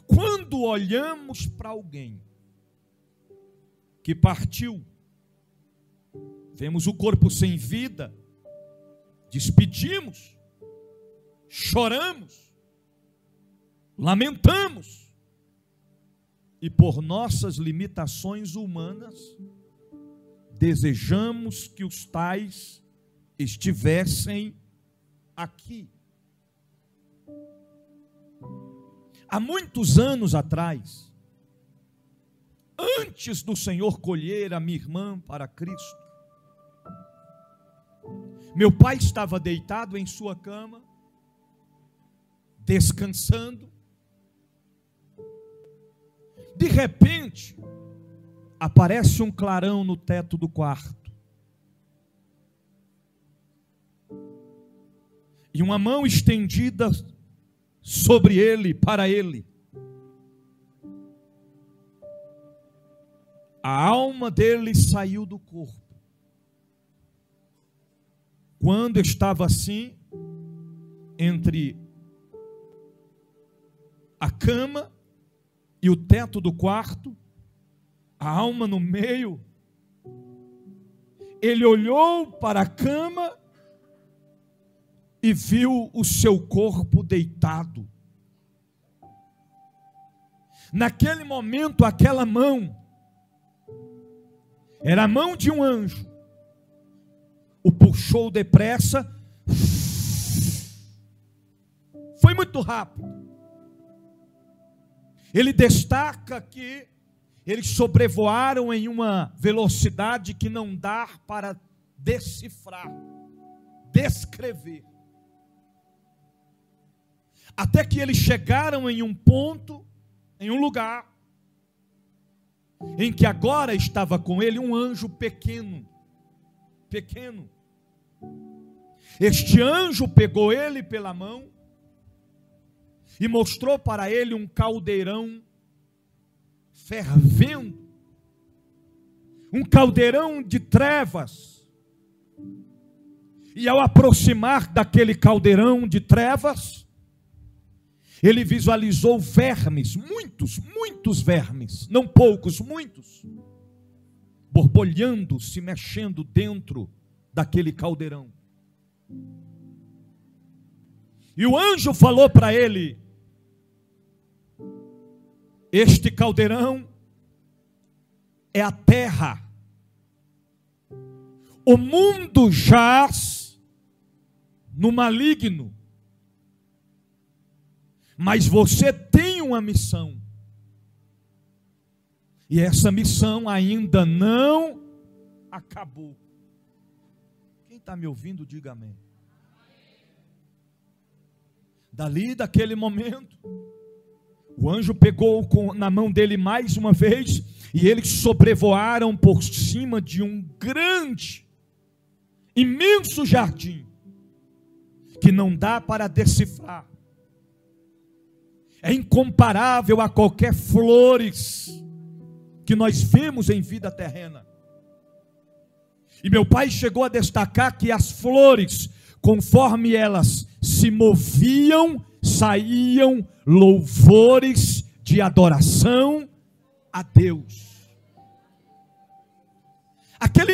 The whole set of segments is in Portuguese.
Quando olhamos para alguém que partiu, vemos o corpo sem vida, despedimos, choramos, lamentamos, e por nossas limitações humanas, desejamos que os tais estivessem aqui. Há muitos anos atrás, antes do Senhor colher a minha irmã para Cristo, meu pai estava deitado em sua cama, descansando. De repente, aparece um clarão no teto do quarto. E uma mão estendida sobre ele, para ele. A alma dele saiu do corpo. Quando estava assim, entre a cama e o teto do quarto, a alma no meio, ele olhou para a cama e viu o seu corpo deitado. Naquele momento, aquela mão era a mão de um anjo. O puxou depressa. Foi muito rápido. Ele destaca que eles sobrevoaram em uma velocidade que não dá para decifrar, descrever. Até que eles chegaram em um ponto, em um lugar, em que agora estava com ele um anjo pequeno. Pequeno. Este anjo pegou ele pela mão e mostrou para ele um caldeirão fervendo, um caldeirão de trevas. E ao aproximar daquele caldeirão de trevas, ele visualizou vermes, muitos vermes, não poucos, muitos, borbulhando, se mexendo dentro daquele caldeirão. E o anjo falou para ele: este caldeirão é a terra. O mundo jaz no maligno. Mas você tem uma missão. E essa missão ainda não acabou. Quem está me ouvindo, diga amém. Dali, daquele momento, o anjo pegou na mão dele mais uma vez, e eles sobrevoaram por cima de um grande, imenso jardim, que não dá para decifrar. É incomparável a qualquer flores que nós vemos em vida terrena. E meu pai chegou a destacar que as flores, conforme elas se moviam, saíam louvores de adoração a Deus. Aquela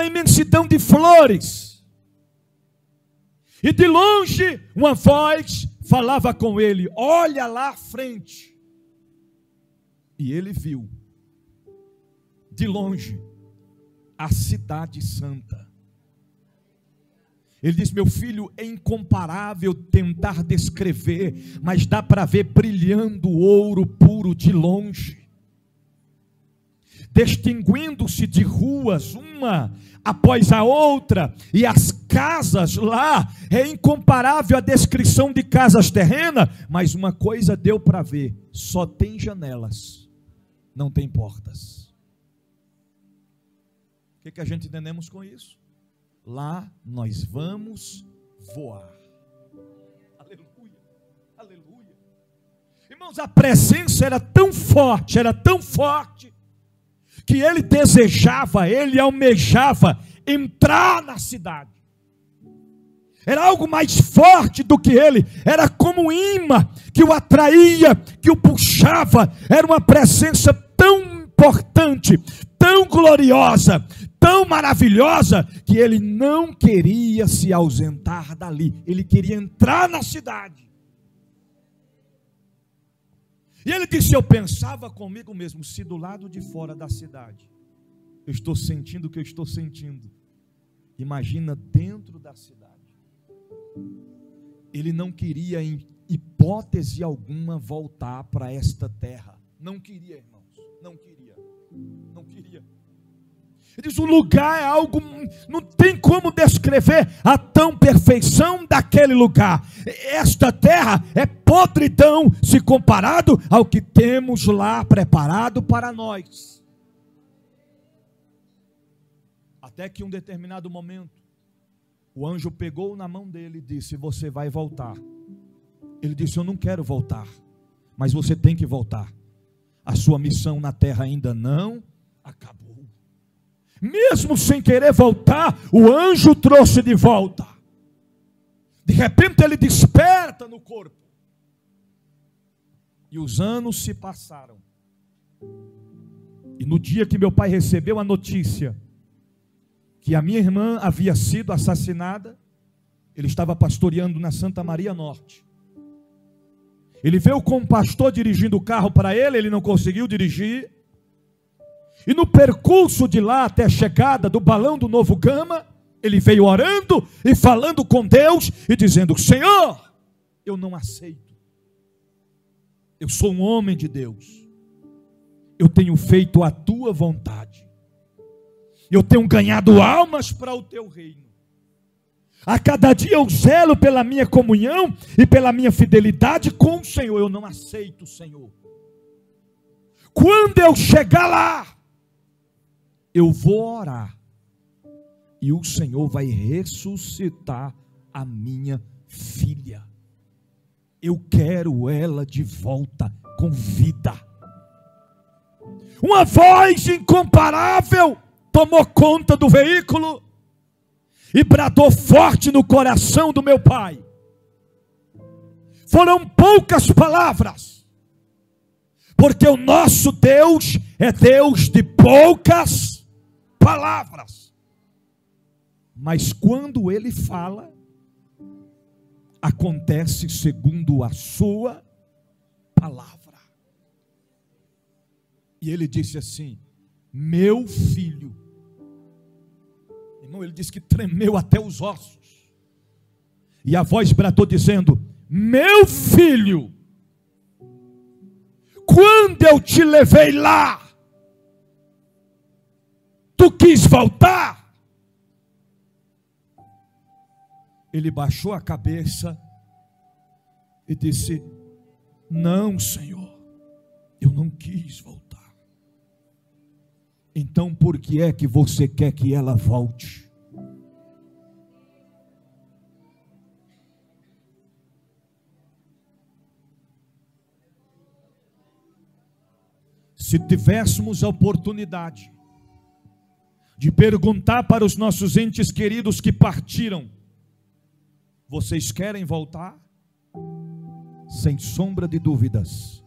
imensidão de flores. E de longe uma voz falava com ele: olha lá à frente. E ele viu, de longe, a cidade santa. Ele diz: meu filho, é incomparável tentar descrever, mas dá para ver brilhando ouro puro de longe, distinguindo-se de ruas, uma após a outra, e as casas lá, é incomparável a descrição de casas terrenas, mas uma coisa deu para ver: só tem janelas, não tem portas. O que a gente entendemos com isso? Lá nós vamos voar. Aleluia, aleluia. Irmãos, a presença era tão forte, que ele desejava, ele almejava entrar na cidade. Era algo mais forte do que ele. Era como um imã que o atraía, que o puxava. Era uma presença tão importante, tão gloriosa, tão maravilhosa, que ele não queria se ausentar dali. Ele queria entrar na cidade. E ele disse: eu pensava comigo mesmo, se do lado de fora da cidade eu estou sentindo o que eu estou sentindo, imagina dentro da cidade. Ele não queria, em hipótese alguma, voltar para esta terra. Não queria, irmãos. Não queria. Não queria. Ele diz: o lugar é algo, não tem como descrever a tão perfeição daquele lugar. Esta terra é podridão se comparado ao que temos lá preparado para nós. Até que em um determinado momento, o anjo pegou na mão dele e disse: você vai voltar. Ele disse: eu não quero voltar, mas você tem que voltar. A sua missão na terra ainda não acabou. Mesmo sem querer voltar, o anjo trouxe de volta. De repente ele desperta no corpo. E os anos se passaram. E no dia que meu pai recebeu a notícia que a minha irmã havia sido assassinada, ele estava pastoreando na Santa Maria Norte. Ele veio com um pastor dirigindo o carro para ele, ele não conseguiu dirigir. E no percurso de lá até a chegada do balão do Novo Gama, ele veio orando e falando com Deus e dizendo: Senhor, eu não aceito. Eu sou um homem de Deus. Eu tenho feito a tua vontade. Eu tenho ganhado almas para o teu reino. A cada dia eu zelo pela minha comunhão e pela minha fidelidade com o Senhor. Eu não aceito, Senhor. Quando eu chegar lá, eu vou orar. E o Senhor vai ressuscitar a minha filha. Eu quero ela de volta com vida. Uma voz incomparável tomou conta do veículo e bradou forte no coração do meu pai. Foram poucas palavras, porque o nosso Deus é Deus de poucas palavras. Mas quando ele fala, acontece segundo a sua palavra. E ele disse assim: meu filho. Irmão, ele disse que tremeu até os ossos. E a voz bradou dizendo: meu filho, quando eu te levei lá, tu quis voltar? Ele baixou a cabeça e disse: não, Senhor, eu não quis voltar. Então por que é que você quer que ela volte? Se tivéssemos a oportunidade de perguntar para os nossos entes queridos que partiram: vocês querem voltar? Sem sombra de dúvidas,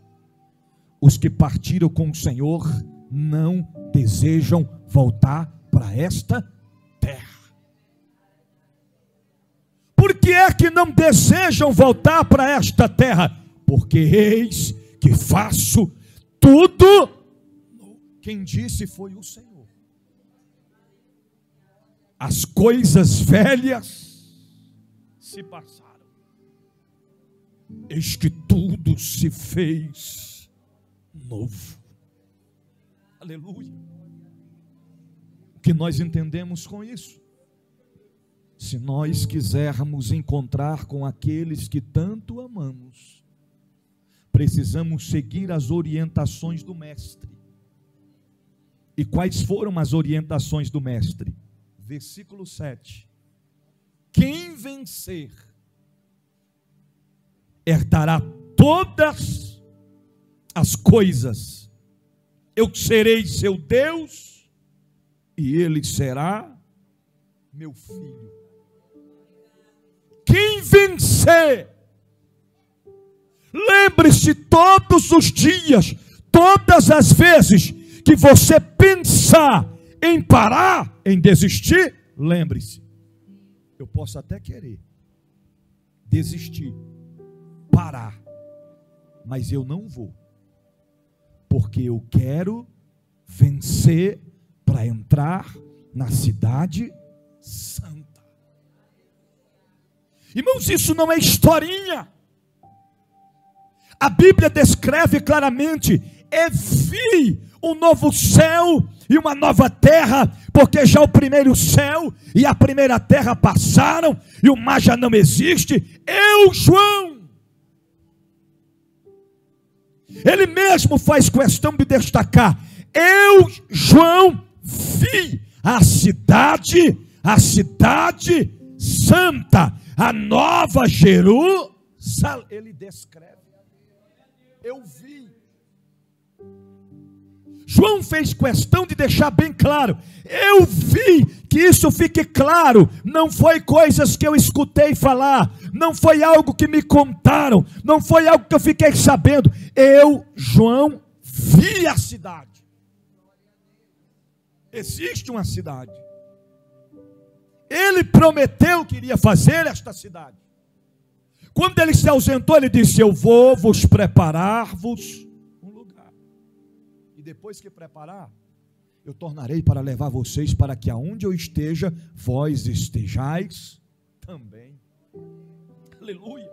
os que partiram com o Senhor não desejam voltar para esta terra. Por que é que não desejam voltar para esta terra? Porque eis que faço tudo. Quem disse foi o Senhor. As coisas velhas se passaram, eis que tudo se fez novo. Aleluia. O que nós entendemos com isso? Se nós quisermos encontrar com aqueles que tanto amamos, precisamos seguir as orientações do Mestre. E quais foram as orientações do Mestre? Versículo 7. Quem vencer herdará todas as coisas. Eu serei seu Deus e ele será meu filho. quem vencer. Lembre-se todos os dias, todas as vezes que você pensar em parar, em desistir, lembre-se, eu posso até querer desistir, parar, mas eu não vou, porque eu quero vencer para entrar na cidade santa. Irmãos, isso não é historinha. A Bíblia descreve claramente: vi um novo céu e uma nova terra, porque já o primeiro céu e a primeira terra passaram, e o mar já não existe. Eu, João, ele mesmo faz questão de destacar: eu, João, vi a cidade santa, a nova Jerusalém. Ele descreve: eu vi. João fez questão de deixar bem claro: eu vi, que isso fique claro, não foi coisas que eu escutei falar, não foi algo que me contaram, não foi algo que eu fiquei sabendo. Eu, João, vi a cidade. Existe uma cidade. Ele prometeu que iria fazer esta cidade. Quando ele se ausentou, ele disse: eu vou vos preparar-vos um lugar. E depois que preparar, eu tornarei para levar vocês, para que aonde eu esteja, vós estejais também. Aleluia.